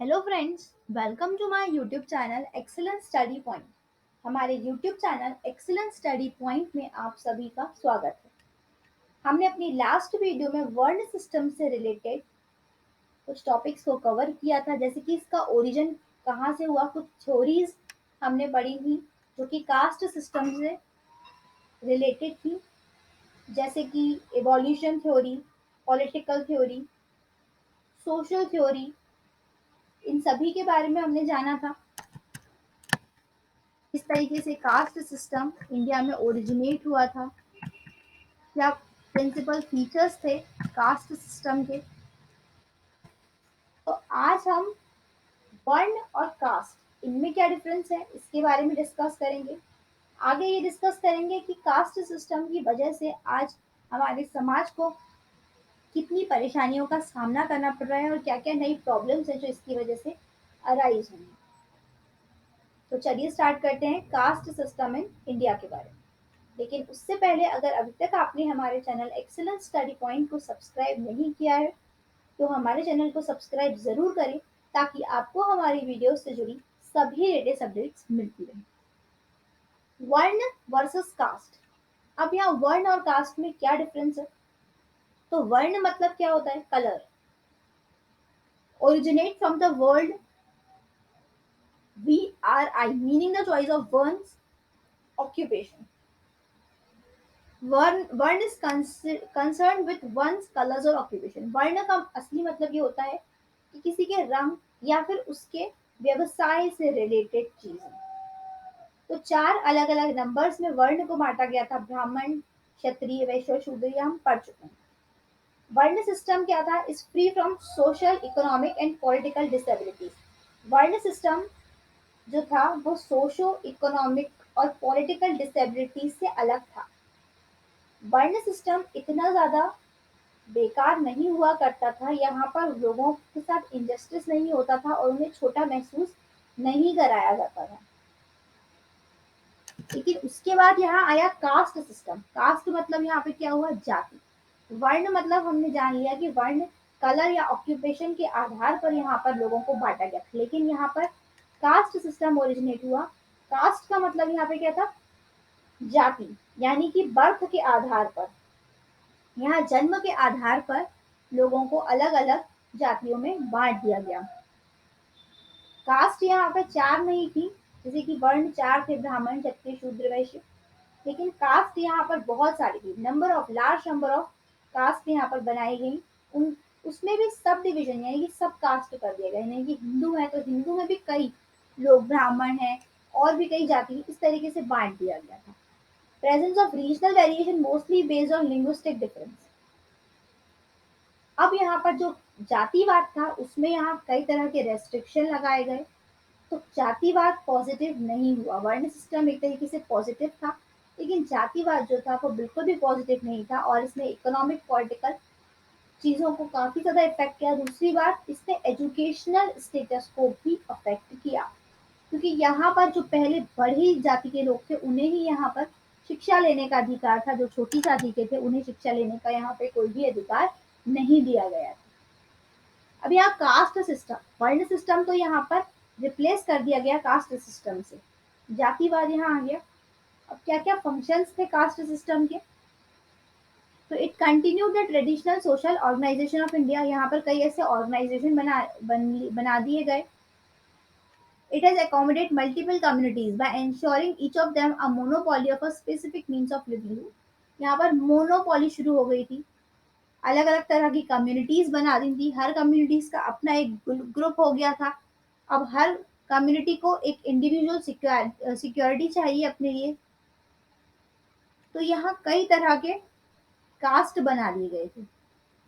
Hello friends, welcome to my YouTube channel excellence study point. हमारे YouTube channel excellence study point में आप सभी का स्वागत है। हमने अपनी लास्ट वीडियो में वर्ण सिस्टम से रिलेटेड कुछ टॉपिक्स को कवर किया था, जैसे कि इसका ओरिजिन कहाँ से हुआ, कुछ थ्योरीज हमने पढ़ी थी जो कि कास्ट सिस्टम से रिलेटेड थी, जैसे कि evolution theory, political theory, social theory. इन सभी के बारे में हमने जाना था। किस तरीके से कास्ट सिस्टम इंडिया में ओरिजिनेट हुआ था, क्या प्रिंसिपल फीचर्स थे कास्ट सिस्टम के। तो आज हम वर्ण और कास्ट इनमें क्या डिफरेंस है इसके बारे में डिस्कस करेंगे। आगे ये डिस्कस करेंगे कि कास्ट सिस्टम की वजह से आज हमारे समाज को कितनी परेशानियों का सामना करना पड़ रहा है और क्या क्या नई प्रॉब्लम्स है जो इसकी वजह से अराइज हुई। तो चलिए स्टार्ट करते हैं कास्ट सिस्टम इन इंडिया के बारे में। लेकिन उससे पहले अगर अभी तक आपने हमारे चैनल एक्सीलेंस स्टडी पॉइंट को सब्सक्राइब नहीं किया है तो हमारे चैनल को सब्सक्राइब जरूर करें ताकि आपको हमारी वीडियो से जुड़ी सभी लेटेस्ट अपडेट्स मिलती रहे। वर्ण वर्सेस कास्ट। अब यहाँ वर्ण और कास्ट में क्या डिफरेंस है? तो वर्ण मतलब क्या होता है? Colour. Originate from the word VRI meaning the choice of varnas occupation. Varna is concern with one's colours और ऑक्यूपेशन। वर्ण का असली मतलब ये होता है कि किसी के रंग या फिर उसके व्यवसाय से रिलेटेड चीजें। तो चार अलग अलग नंबर्स में वर्ण को बांटा गया था, ब्राह्मण, क्षत्रिय, वैश्य, शूद्र, ये हम पढ़ चुके हैं। वर्ण सिस्टम क्या था? Is free from social, economic and political disabilities. वर्ण सिस्टम जो था वो सोशो इकोनॉमिक और पॉलिटिकल डिसेबिलिटीज से अलग था। वर्ण सिस्टम इतना ज्यादा बेकार नहीं हुआ करता था, यहाँ पर लोगों के साथ इनजस्टिस नहीं होता था और उन्हें छोटा महसूस नहीं कराया जाता था। लेकिन उसके बाद यहाँ आया कास्ट सिस्टम। कास्ट मतलब यहाँ पे क्या हुआ? जाति। वर्ण मतलब हमने जान लिया कि वर्ण कलर या ऑक्यूपेशन के आधार पर यहाँ पर लोगों को बांटा गया, लेकिन यहाँ पर कास्ट सिस्टम ओरिजिनेट हुआ। कास्ट का मतलब यहाँ पे क्या था? जाति, यानी कि बर्थ के आधार पर, यहाँ जन्म के आधार पर लोगों को अलग अलग जातियों में बांट दिया गया। कास्ट यहाँ पर चार नहीं थी, जैसे कि वर्ण चार थे, ब्राह्मण, क्षत्रिय, शूद्र, वैश्य। लेकिन कास्ट यहाँ पर बहुत सारी थी। लार्ज नंबर ऑफ कास्ट यहाँ पर बनाई गई। उन उसमें भी सब डिविजन, यानी कि सब कास्ट कर दिया गया। यानी कि हिंदू है तो हिंदू में भी कई लोग ब्राह्मण हैं और भी कई जाति, इस तरीके से बांट दिया गया था। Presence of regional variation mostly based on linguistic difference. अब यहाँ पर जो जातिवाद था उसमें यहाँ कई तरह के रेस्ट्रिक्शन लगाए गए। तो जातिवाद पॉजिटिव नहीं हुआ। वर्ण सिस्टम एक तरीके से पॉजिटिव था, लेकिन जातिवाद जो था वो बिल्कुल भी पॉजिटिव नहीं था और इसने इकोनॉमिक पॉलिटिकल चीजों को काफी ज्यादा इफेक्ट किया। दूसरी बात, इसने एजुकेशनल स्टेटस को भी अफेक्ट किया, क्योंकि यहाँ पर जो पहले बड़ी जाति के लोग थे उन्हें ही यहाँ पर शिक्षा लेने का अधिकार था। जो छोटी जाति के थे उन्हें शिक्षा लेने का यहाँ पे कोई भी अधिकार नहीं दिया गया था। अब यहाँ कास्ट सिस्टम, वर्ण सिस्टम तो यहाँ पर रिप्लेस कर दिया गया कास्ट सिस्टम से, जातिवाद यहाँ आ गया। अब क्या क्या फंक्शंस थे कास्ट सिस्टम के? तो it continue the traditional social organisation of India. यहाँ पर कई ऐसे ऑर्गेनाइजेशन बना दिए गए। It has accommodate multiple communities by ensuring each of them a monopoly of a specific means of livelihood। यहाँ पर मोनोपोली शुरू हो गई थी, अलग अलग तरह की कम्युनिटीज बना दी थी, हर कम्युनिटीज का अपना एक ग्रुप हो गया था। अब हर कम्युनिटी को एक इंडिविजुअल सिक्योरिटी चाहिए अपने लिए। तो यहाँ कई तरह के कास्ट बना दिए गए थे।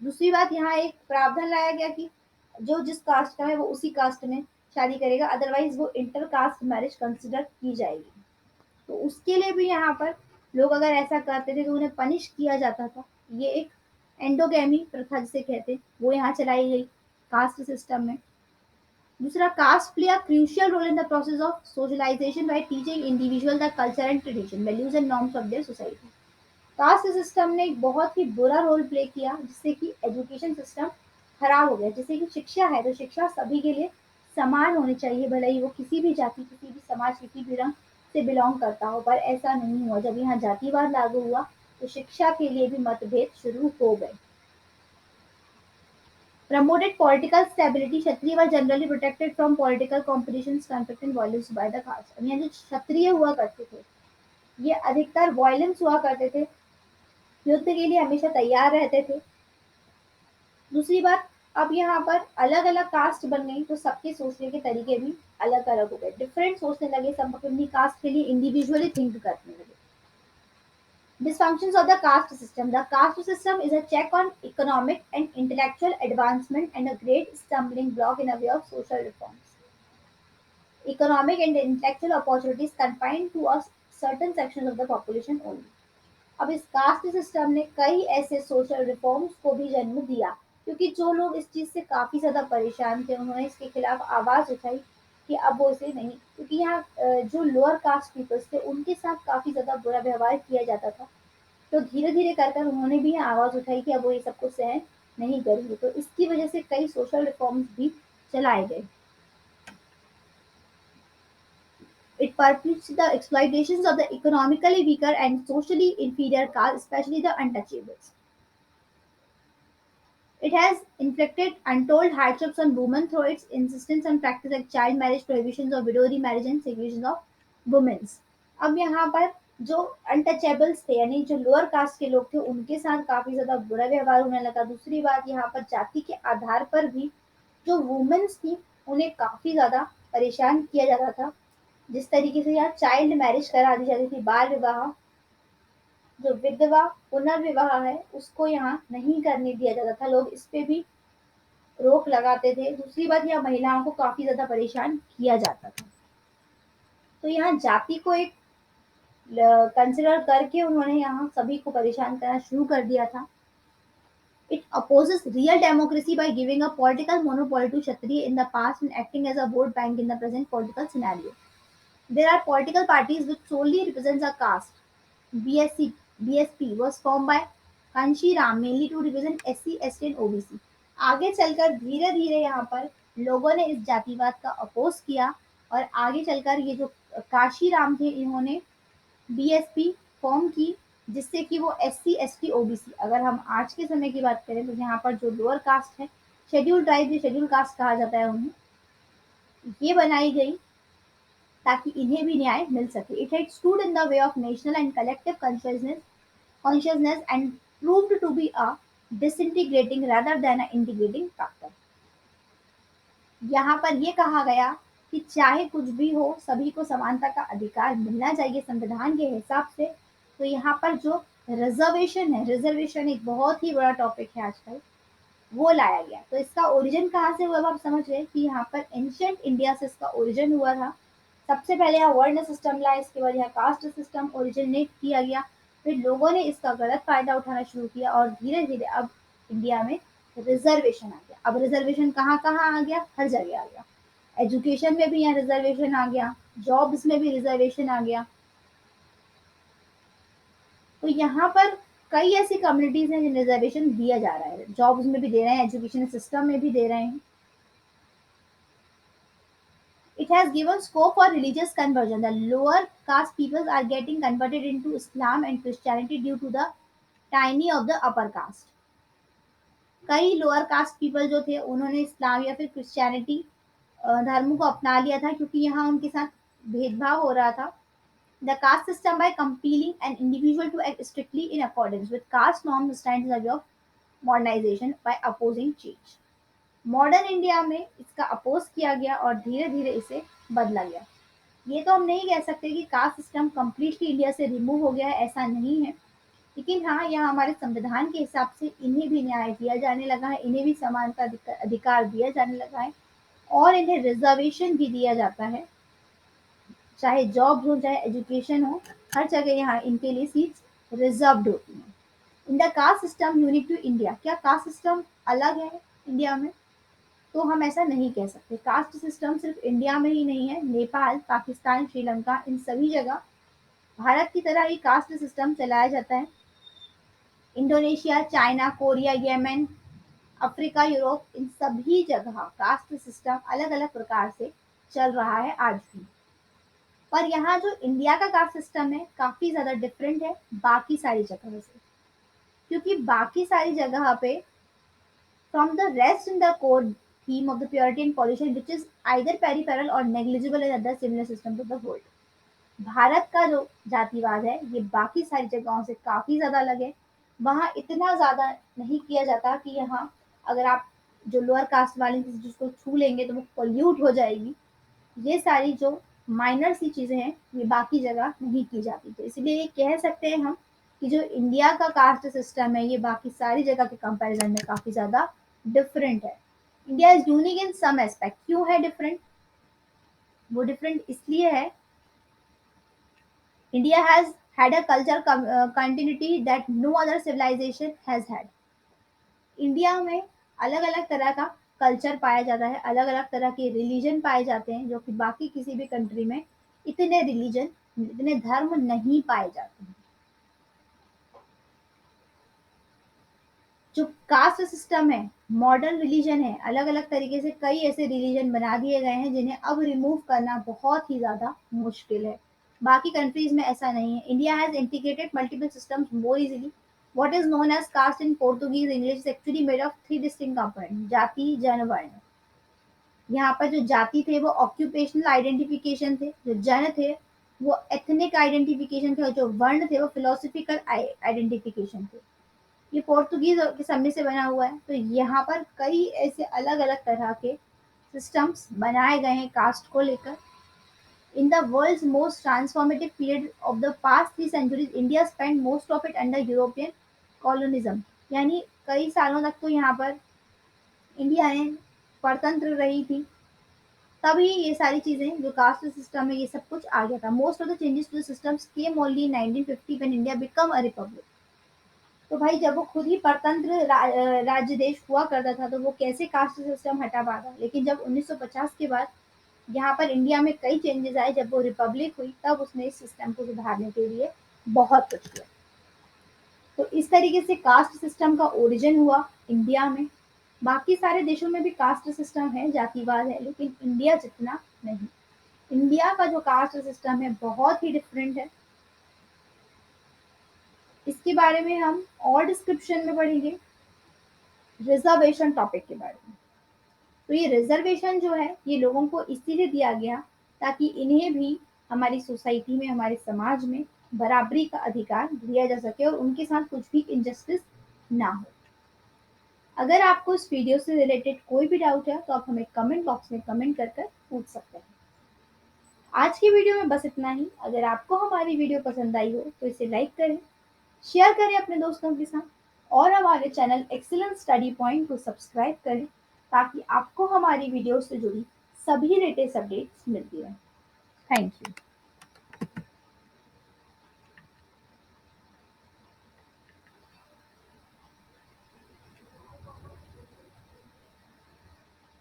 दूसरी बात, यहाँ एक प्रावधान लाया गया कि जो जिस कास्ट का है वो उसी कास्ट में शादी करेगा, अदरवाइज वो इंटर कास्ट मैरिज कंसिडर की जाएगी। तो उसके लिए भी यहाँ पर लोग अगर ऐसा करते थे तो उन्हें पनिश किया जाता था। ये एक एंडोगैमी प्रथा जिसे कहते हैं वो यहाँ चलाई गई कास्ट सिस्टम में। दूसरा, caste play a crucial role in the process of socialisation by teaching individual the culture and tradition, values and norms of their society. Caste system ने एक बहुत ही बुरा रोल प्ले किया, जिससे कि एजुकेशन सिस्टम खराब हो गया। जैसे कि शिक्षा है तो शिक्षा सभी के लिए समान होने चाहिए, भले ही वो किसी भी जाति, किसी भी समाज, किसी भी रंग से बिलोंग करता हो, पर ऐसा नहीं हुआ। जब यहाँ जातिवाद लागू हुआ तो शिक्षा के लिए भी मतभेद शुरू हो गए। Promoted political stability, Kshatriya were generally protected from political competitions, conflict and violence by the caste। अब यहाँ जो क्षत्रिय हुआ करते थे, ये अधिकतर वायलेंस हुआ करते थे, युद्ध के लिए हमेशा तैयार रहते थे। दूसरी बात, अब यहाँ पर अलग अलग कास्ट बन गई तो सबके सोचने के तरीके भी अलग अलग हो गए, डिफरेंट सोचने लगे, सब अपनी कास्ट के लिए इंडिविजुअली थिंक करने लगे। Dysfunctions of the caste system. The caste system is a check on economic and intellectual advancement and a great stumbling block in the way of social reforms. Economic and intellectual opportunities confined to a certain sections of the population only. अब इस cast system ने कई ऐसे social reforms को भी जन्म दिया, क्योंकि जो लोग इस चीज से काफी ज्यादा परेशान थे, उन्होंने इसके खिलाफ आवाज उठाई कि अब वो इसे नहीं, क्योंकि यहाँ जो लोअर कास्ट पीपल्स थे उनके साथ काफी ज्यादा बुरा व्यवहार किया जाता था। तो धीरे-धीरे कर कर उन्होंने भी आवाज़ उठाई कि अब वो ये सब कुछ सहन नहीं करेंगे। तो इसकी वजह से कई सोशल रिफॉर्म्स भी चलाए गए। It perpetuates the exploitations of the economically weaker and socially inferior caste, especially the untouchables. It has inflicted untold hardships on women through its insistence on practice like child marriage, prohibitions of widow remarriage and segregation of women. अब यहाँ पर जो untouchables थे, यानी जो lower caste के लोग थे, उनके साथ काफी ज्यादा बुरा व्यवहार होने लगा। दूसरी बात, यहाँ पर जाति के आधार पर भी जो वुमेन्स थी उन्हें काफी ज्यादा परेशान किया जाता था। जिस तरीके से यहाँ चाइल्ड मैरिज करा दी जाती थी, बाल विवाह, जो विधवा पुनर्विवाह है उसको यहाँ नहीं करने दिया जाता था, लोग इस पे भी रोक लगाते थे। दूसरी बात, यहाँ महिलाओं को काफी ज्यादा परेशान किया जाता था। तो यहाँ जाति को एक कंसिडर करके उन्होंने यहाँ सभी को परेशान करना शुरू कर दिया था। It opposes real democracy by giving a political monopoly to Kshatriya in the past and acting as a vote bank in the present political scenario. There are political parties which solely represents a caste. BSC, BSP was formed by Kanshi Ram mainly to represent SC, ST and OBC. आगे चलकर धीरे धीरे यहाँ पर लोगों ने इस जातिवाद का अपोज किया और आगे चलकर ये जो काशी राम थे, इन्होंने बीएसपी फॉर्म की, जिससे कि वो SC, ST, OBC, अगर हम आज के समय की बात करें तो यहाँ पर जो लोअर कास्ट है, शेड्यूल ट्राइब या शेड्यूल कास्ट कहा जाता है उन्हें, ये बनाई गई ताकि इन्हें भी न्याय मिल सके। It had stood in the way of national and collective consciousness and proved to be a disintegrating rather than an integrating factor। यहाँ पर ये कहा गया कि चाहे कुछ भी हो, सभी को समानता का अधिकार मिलना चाहिए संविधान के हिसाब से। तो यहाँ पर जो रिजर्वेशन है, रिजर्वेशन एक बहुत ही बड़ा टॉपिक है आजकल, वो लाया गया। तो इसका ओरिजिन कहाँ से हुआ, अब आप समझ गए कि यहाँ पर एंशियंट इंडिया से इसका ओरिजिन हुआ था। सबसे पहले यहाँ वर्ण सिस्टम लाया, इसके बाद यहाँ कास्ट सिस्टम ओरिजिनेट किया गया, फिर लोगों ने इसका गलत फायदा उठाना शुरू किया और धीरे धीरे अब इंडिया में रिजर्वेशन आ गया। अब रिजर्वेशन कहाँ कहाँ आ गया, हर जगह आ गया। एजुकेशन में भी यहाँ रिजर्वेशन आ गया, जॉब्स में भी रिजर्वेशन आ गया। तो यहाँ पर कई ऐसी कम्युनिटीज हैं जिन्हें रिजर्वेशन दिया जा रहा है, जॉब्स में भी दे रहे हैं, एजुकेशन सिस्टम में भी दे रहे हैं। It has given scope for religious conversion. The lower caste peoples are getting converted into Islam and Christianity due to the tyranny of the upper caste. कई लोअर कास्ट पीपल जो थे उन्होंने इस्लाम या फिर क्रिश्चियनिटी धर्म को अपना लिया था, क्योंकि यहाँ उनके साथ भेदभाव हो रहा था। The caste system by compelling an individual to act strictly in accordance with caste norms stands in the way of modernization by opposing change। Modern India में इसका अपोज किया गया और धीरे धीरे इसे बदला गया। ये तो हम नहीं कह सकते कि कास्ट सिस्टम कम्प्लीटली इंडिया से रिमूव हो गया है, ऐसा नहीं है। लेकिन हाँ, यहाँ हमारे संविधान के हिसाब से इन्हें भी न्याय दिया जाने लगा है, इन्हें भी समानता अधिकार दिया जाने लगा है और इन्हें रिजर्वेशन भी दिया जाता है, चाहे जॉब हो चाहे एजुकेशन हो, हर जगह यहाँ इनके लिए सीट्स रिजर्व्ड होती हैं। In the caste system unique to India, क्या कास्ट सिस्टम अलग है इंडिया में? तो हम ऐसा नहीं कह सकते। कास्ट सिस्टम सिर्फ इंडिया में ही नहीं है, नेपाल, पाकिस्तान, श्रीलंका, इन सभी जगह भारत की तरह ही कास्ट सिस्टम चलाया जाता है। Indonesia, China, Korea, Yemen, Africa, Europe, इन सभी जगह कास्ट सिस्टम अलग अलग प्रकार से चल रहा है आज भी। पर यहाँ जो इंडिया का कास्ट सिस्टम है काफी ज्यादा डिफरेंट है बाकी सारी जगह से, क्योंकि बाकी सारी जगह पे from the rest in the core theme of the purity and pollution which is either peripheral or negligible in other similar systems of the world. Bharat का जो जातिवाद है ये बाकी सारी जगहों से काफी ज्यादा अलग है। वहाँ इतना ज्यादा नहीं किया जाता कि यहाँ अगर आप जो लोअर कास्ट वाले जिसको छू लेंगे तो वो पोल्यूट हो जाएगी। ये सारी जो माइनर सी चीजें हैं ये बाकी जगह नहीं की जाती, तो इसलिए ये कह सकते हैं हम कि जो इंडिया का कास्ट सिस्टम है ये बाकी सारी जगह के कंपैरिजन में काफी ज्यादा डिफरेंट है। India is unique in some aspect. क्यों है डिफरेंट? वो डिफरेंट इसलिए है, India has had a cultural continuity that no other civilization has had. India में अलग अलग तरह का कल्चर पाया जाता है, अलग अलग तरह के रिलीजन पाए जाते हैं जो कि बाकी किसी भी कंट्री में इतने रिलीजन, इतने धर्म नहीं पाए जाते हैं। जो कास्ट सिस्टम है मॉडर्न रिलीजन है, अलग अलग तरीके से कई ऐसे रिलीजन बना दिए गए हैं जिन्हें अब रिमूव करना बहुत ही ज्यादा मुश्किल है। बाकी कंट्रीज में ऐसा नहीं है। India has integrated multiple systems more easily. What is known as caste in Portuguese English is actually made of three distinct component: jati, jan, वर्ण। यहाँ पर जो जाति थे वो ऑक्यूपेशनल आइडेंटिफिकेशन थे, जो जन थे वो एथनिक आइडेंटिफिकेशन थे, और जो वर्ण थे वो फिलोसफिकल आइडेंटिफिकेशन थे। ये पोर्तुगीज के समय से बना हुआ है, तो यहाँ पर कई ऐसे अलग अलग तरह के सिस्टम्स बनाए गए हैं कास्ट को लेकर। In the world's most transformative period of the past 3 centuries India spend most of it under European colonialism. यानी कई सालों तक तो यहाँ पर इंडिया ने परतंत्र रही थी, तभी ये सारी चीजें जो कास्ट सिस्टम है ये सब कुछ आ गया था। Most of the changes to the systems came only in 1950 when India become a republic. तो भाई जब वो खुद ही परतंत्र राज्य देश हुआ करता था तो वो कैसे कास्ट सिस्टम हटा पाता? लेकिन जब 1950 के बाद यहाँ पर इंडिया में कई चेंजेस आए, जब वो रिपब्लिक हुई तब उसने इस सिस्टम को सुधारने के लिए बहुत कुछ किया। तो इस तरीके से कास्ट सिस्टम का ओरिजिन हुआ इंडिया में। बाकी सारे देशों में भी कास्ट सिस्टम है, जातिवाद है, लेकिन इंडिया जितना नहीं। इंडिया का जो कास्ट सिस्टम है बहुत ही डिफरेंट है। इसके बारे में हम और डिस्क्रिप्शन में पढ़ेंगे रिजर्वेशन टॉपिक के बारे में। तो ये रिजर्वेशन जो है ये लोगों को इसीलिए दिया गया ताकि इन्हें भी हमारी सोसाइटी में, हमारे समाज में बराबरी का अधिकार दिया जा सके और उनके साथ कुछ भी इनजस्टिस ना हो। अगर आपको इस वीडियो से रिलेटेड कोई भी डाउट है तो आप हमें कमेंट बॉक्स में कमेंट कर कर पूछ सकते हैं। आज की वीडियो में बस इतना ही। अगर आपको हमारी वीडियो पसंद आई हो तो इसे लाइक करें, शेयर करें अपने दोस्तों के साथ, और हमारे चैनल एक्सीलेंट स्टडी पॉइंट को सब्सक्राइब करें ताकि आपको हमारी वीडियो से जुड़ी सभी लेटेस्ट अपडेट्स मिलती रहें। Thank you.